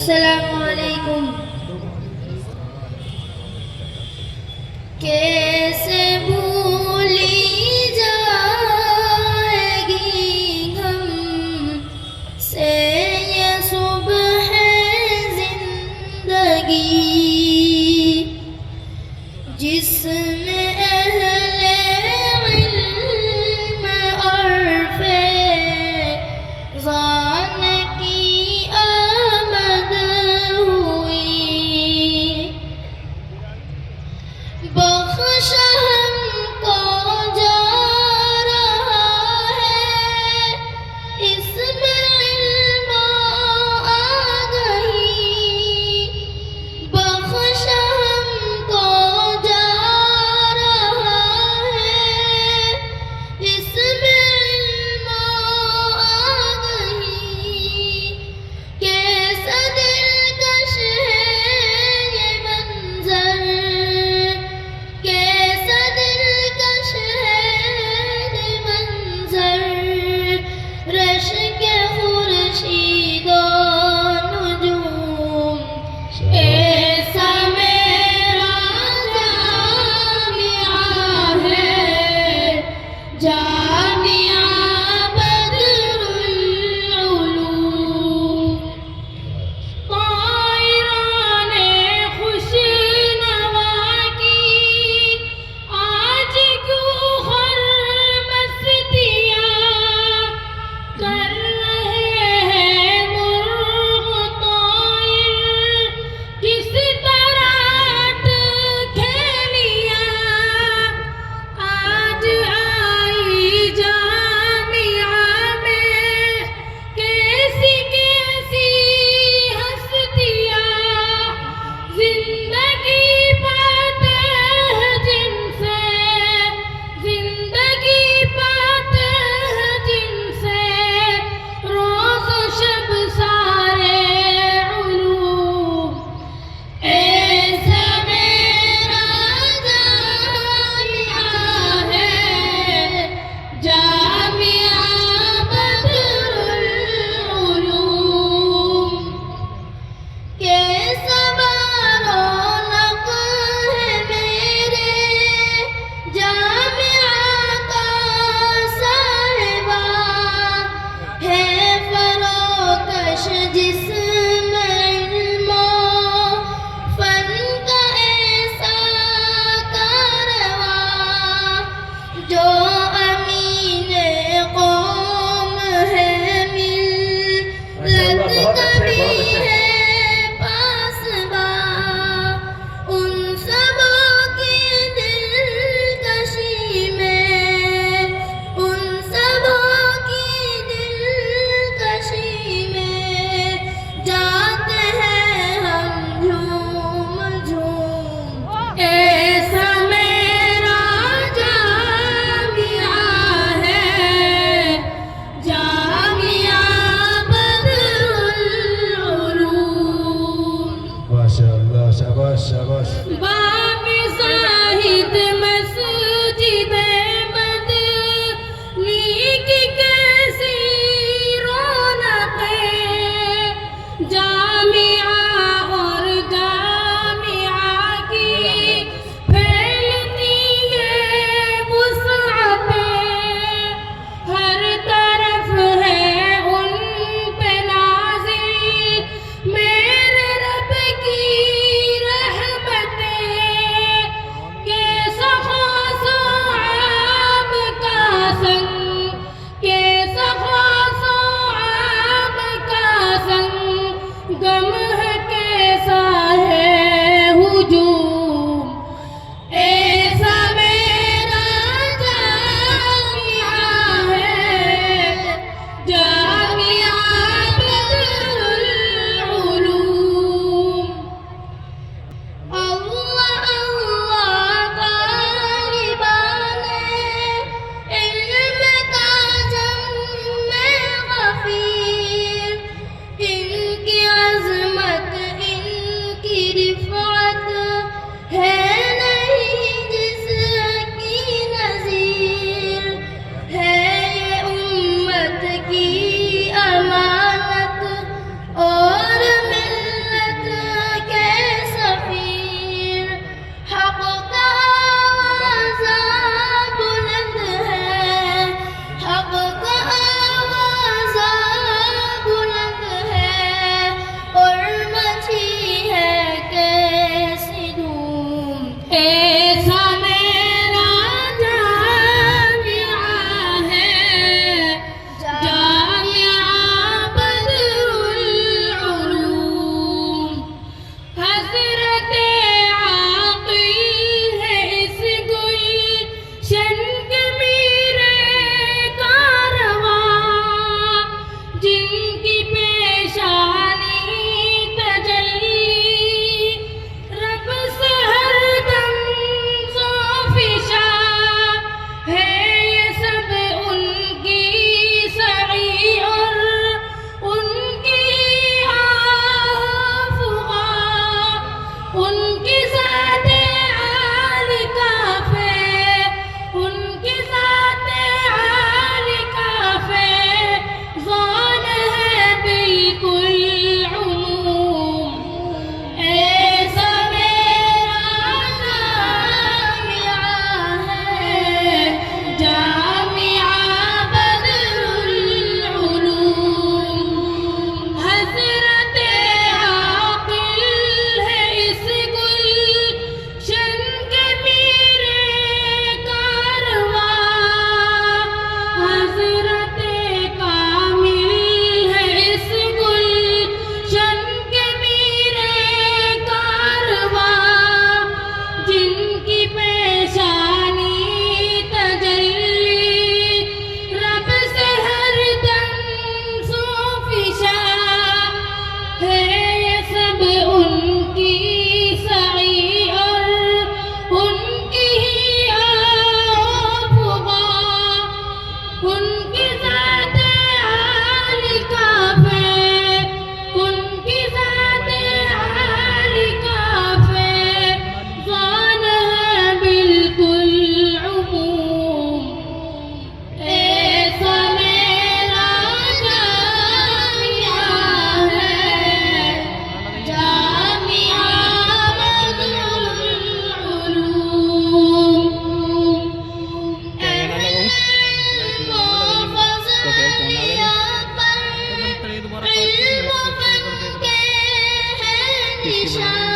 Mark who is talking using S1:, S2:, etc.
S1: السلام علیکم. کیسے بھولی جائے گی ہم سے یہ صبح زندگی جس میں اہل علم عرف ظان کی آمد ہوئی. بخش ہم کو جا رہا ہے اس میں علم آگہی. بخش ہم کو جا رہا ہے اس میں علم آگہی. کیسا دلکش ہے یہ منظر، کیسا دلکش ہے یہ منظر. رشک خورشید و نجوم ایسا میرا جامعہ ہے، جامعہ بدر العلوم. طائران خوش نوا کی آج کیوں خرمستیاں کر رہے ہیں مرغ طائر کس طرح کھیلیاں. آج آئی جامعہ میں کیسی کیسی ہستیاں. زندگی پاتے ہیں جن سے، زندگی پاتے ہیں جن سے روز و شب سارے علوم. ایسا میرا جامعہ ہے، جامعہ بدر العلوم. کیسا رونق ہے میرے جامعہ کا صاحبہ، ہے فروکش جس میں علم و فن کا ایسا کارواں. جو امین قوم ہے ملت کا بھی ہے پاسباں. ان سبوں کی دلکشی میں، ان سبوں کی دلکشی میں جاتے ہیں ہم جھوم جھوم. ایسا میرا جامعہ ہے، جامعہ بدر العلوم.
S2: ماشاء اللہ، شاباش شاباش.
S1: باب زاہد مسجد مدنی کی کیسی رونق ہے. جامعہ اور جامعہ کی پھیلتی یہ وسعتیں، ہر طرف ہے ان پہ نازل میرے رب کی رحمتیں. کیسا خاص و عام کا سنگ، کیسا خاص و عام کا سنگ، غم ہے
S3: کس کی بنائی؟